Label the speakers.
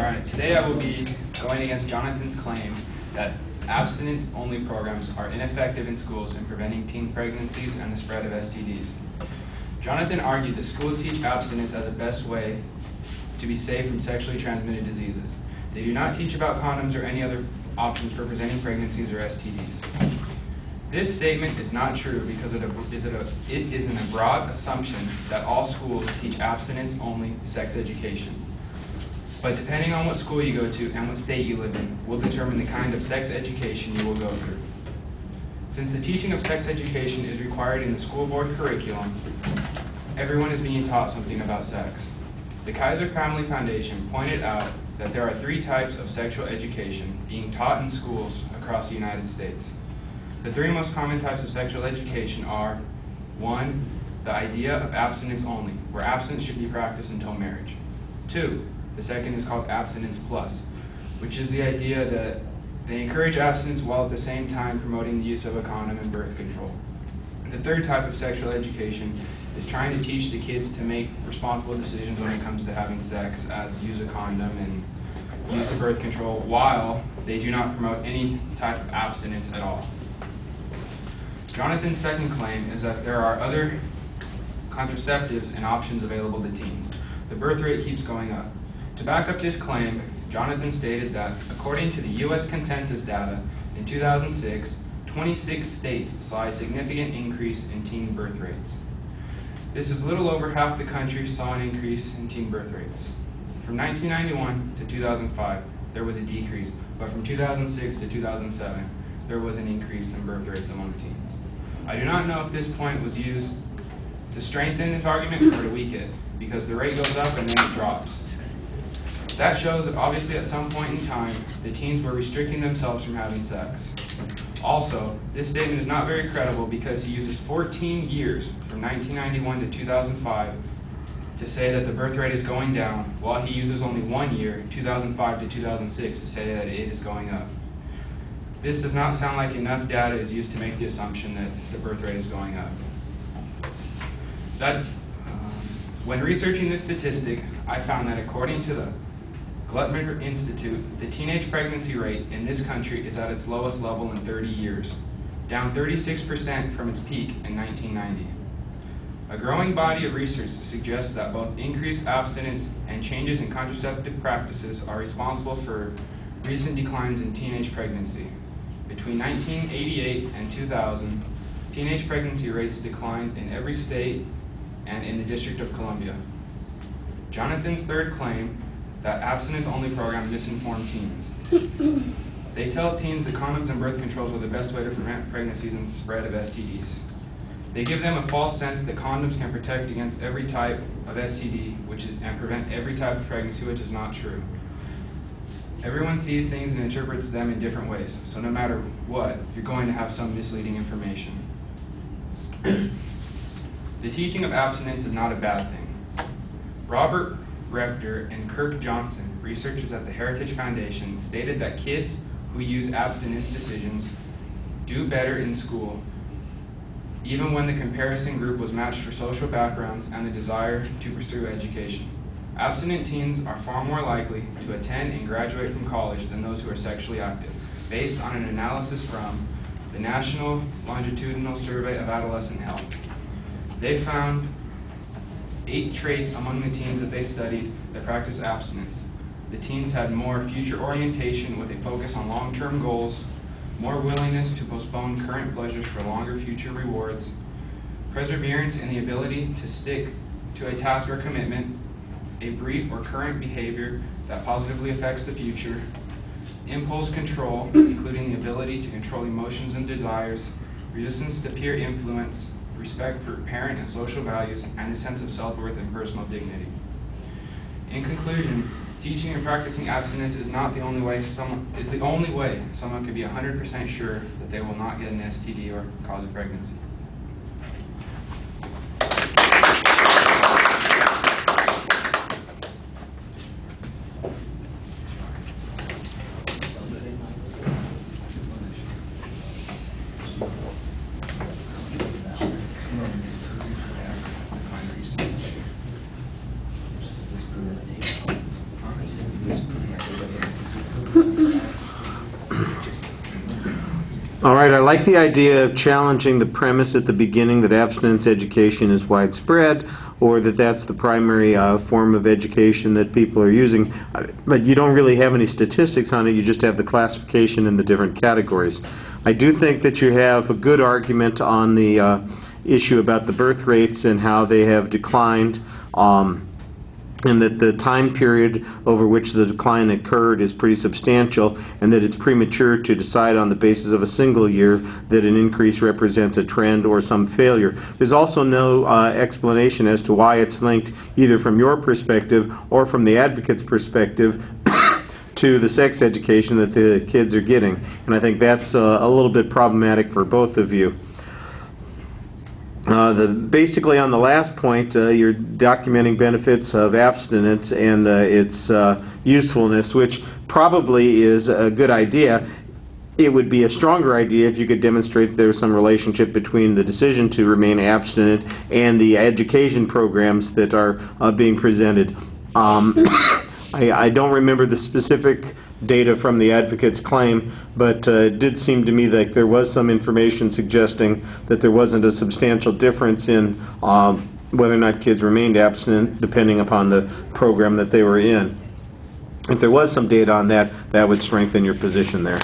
Speaker 1: Alright, today I will be going against Jonathan's claim that abstinence-only programs are ineffective in schools in preventing teen pregnancies and the spread of STDs. Jonathan argued that schools teach abstinence as the best way to be safe from sexually transmitted diseases. They do not teach about condoms or any other options for preventing pregnancies or STDs. This statement is not true because it is an broad assumption that all schools teach abstinence-only sex education. But depending on what school you go to and what state you live in will determine the kind of sex education you will go through. Since the teaching of sex education is required in the school board curriculum, everyone is being taught something about sex. The Kaiser Family Foundation pointed out that there are 3 types of sexual education being taught in schools across the United States. The 3 most common types of sexual education are: 1, the idea of abstinence only, where abstinence should be practiced until marriage. 2, the second is called abstinence plus, which is the idea that they encourage abstinence while at the same time promoting the use of a condom and birth control. The 3rd type of sexual education is trying to teach the kids to make responsible decisions when it comes to having sex, as use a condom and use of birth control, while they do not promote any type of abstinence at all. Jonathan's second claim is that there are other contraceptives and options available to teens. The birth rate keeps going up. To back up this claim, Jonathan stated that, according to the U.S. Consensus data, in 2006, 26 states saw a significant increase in teen birth rates. This is a little over half the country saw an increase in teen birth rates. From 1991 to 2005, there was a decrease, but from 2006 to 2007, there was an increase in birth rates among teens. I do not know if this point was used to strengthen this argument or to weaken it, because the rate goes up and then it drops. That shows that obviously at some point in time, the teens were restricting themselves from having sex. Also, this statement is not very credible because he uses 14 years, from 1991 to 2005, to say that the birth rate is going down, while he uses only 1 year, 2005 to 2006, to say that it is going up. This does not sound like enough data is used to make the assumption that the birth rate is going up. When researching this statistic, I found that according to the Guttmacher Institute, the teenage pregnancy rate in this country is at its lowest level in 30 years, down 36% from its peak in 1990. A growing body of research suggests that both increased abstinence and changes in contraceptive practices are responsible for recent declines in teenage pregnancy. Between 1988 and 2000, teenage pregnancy rates declined in every state and in the District of Columbia. Jonathan's 3rd claim, that abstinence-only programs misinform teens. They tell teens that condoms and birth controls are the best way to prevent pregnancies and the spread of STDs. They give them a false sense that condoms can protect against every type of STD, and prevent every type of pregnancy, which is not true. Everyone sees things and interprets them in different ways, so no matter what, you're going to have some misleading information. The teaching of abstinence is not a bad thing. Robert Rector and Kirk Johnson, researchers at the Heritage Foundation, stated that kids who use abstinence decisions do better in school, even when the comparison group was matched for social backgrounds and the desire to pursue education. Abstinent teens are far more likely to attend and graduate from college than those who are sexually active, based on an analysis from the National Longitudinal Survey of Adolescent Health. They found 8 traits among the teens that they studied that practiced abstinence. The teens had more future orientation with a focus on long-term goals, more willingness to postpone current pleasures for longer future rewards, perseverance in the ability to stick to a task or commitment, a brief or current behavior that positively affects the future, impulse control, including the ability to control emotions and desires, resistance to peer influence, respect for parent and social values, and a sense of self-worth and personal dignity. In conclusion, teaching and practicing abstinence is the only way someone can be 100% sure that they will not get an STD or cause a pregnancy.
Speaker 2: All right, I like the idea of challenging the premise at the beginning that abstinence education is widespread, or that that's the primary form of education that people are using. But you don't really have any statistics on it, you just have the classification in the different categories. I do think that you have a good argument on the issue about the birth rates and how they have declined, and that the time period over which the decline occurred is pretty substantial, and that it's premature to decide on the basis of a single year that an increase represents a trend or some failure. There's also no explanation as to why it's linked, either from your perspective or from the advocate's perspective, to the sex education that the kids are getting. And I think that's a little bit problematic for both of you. Basically, on the last point, you're documenting benefits of abstinence and its usefulness, which probably is a good idea. It would be a stronger idea if you could demonstrate there's some relationship between the decision to remain abstinent and the education programs that are being presented. I don't remember the specific data from the advocate's claim, but it did seem to me like there was some information suggesting that there wasn't a substantial difference in whether or not kids remained abstinent depending upon the program that they were in. If there was some data on that, that would strengthen your position there.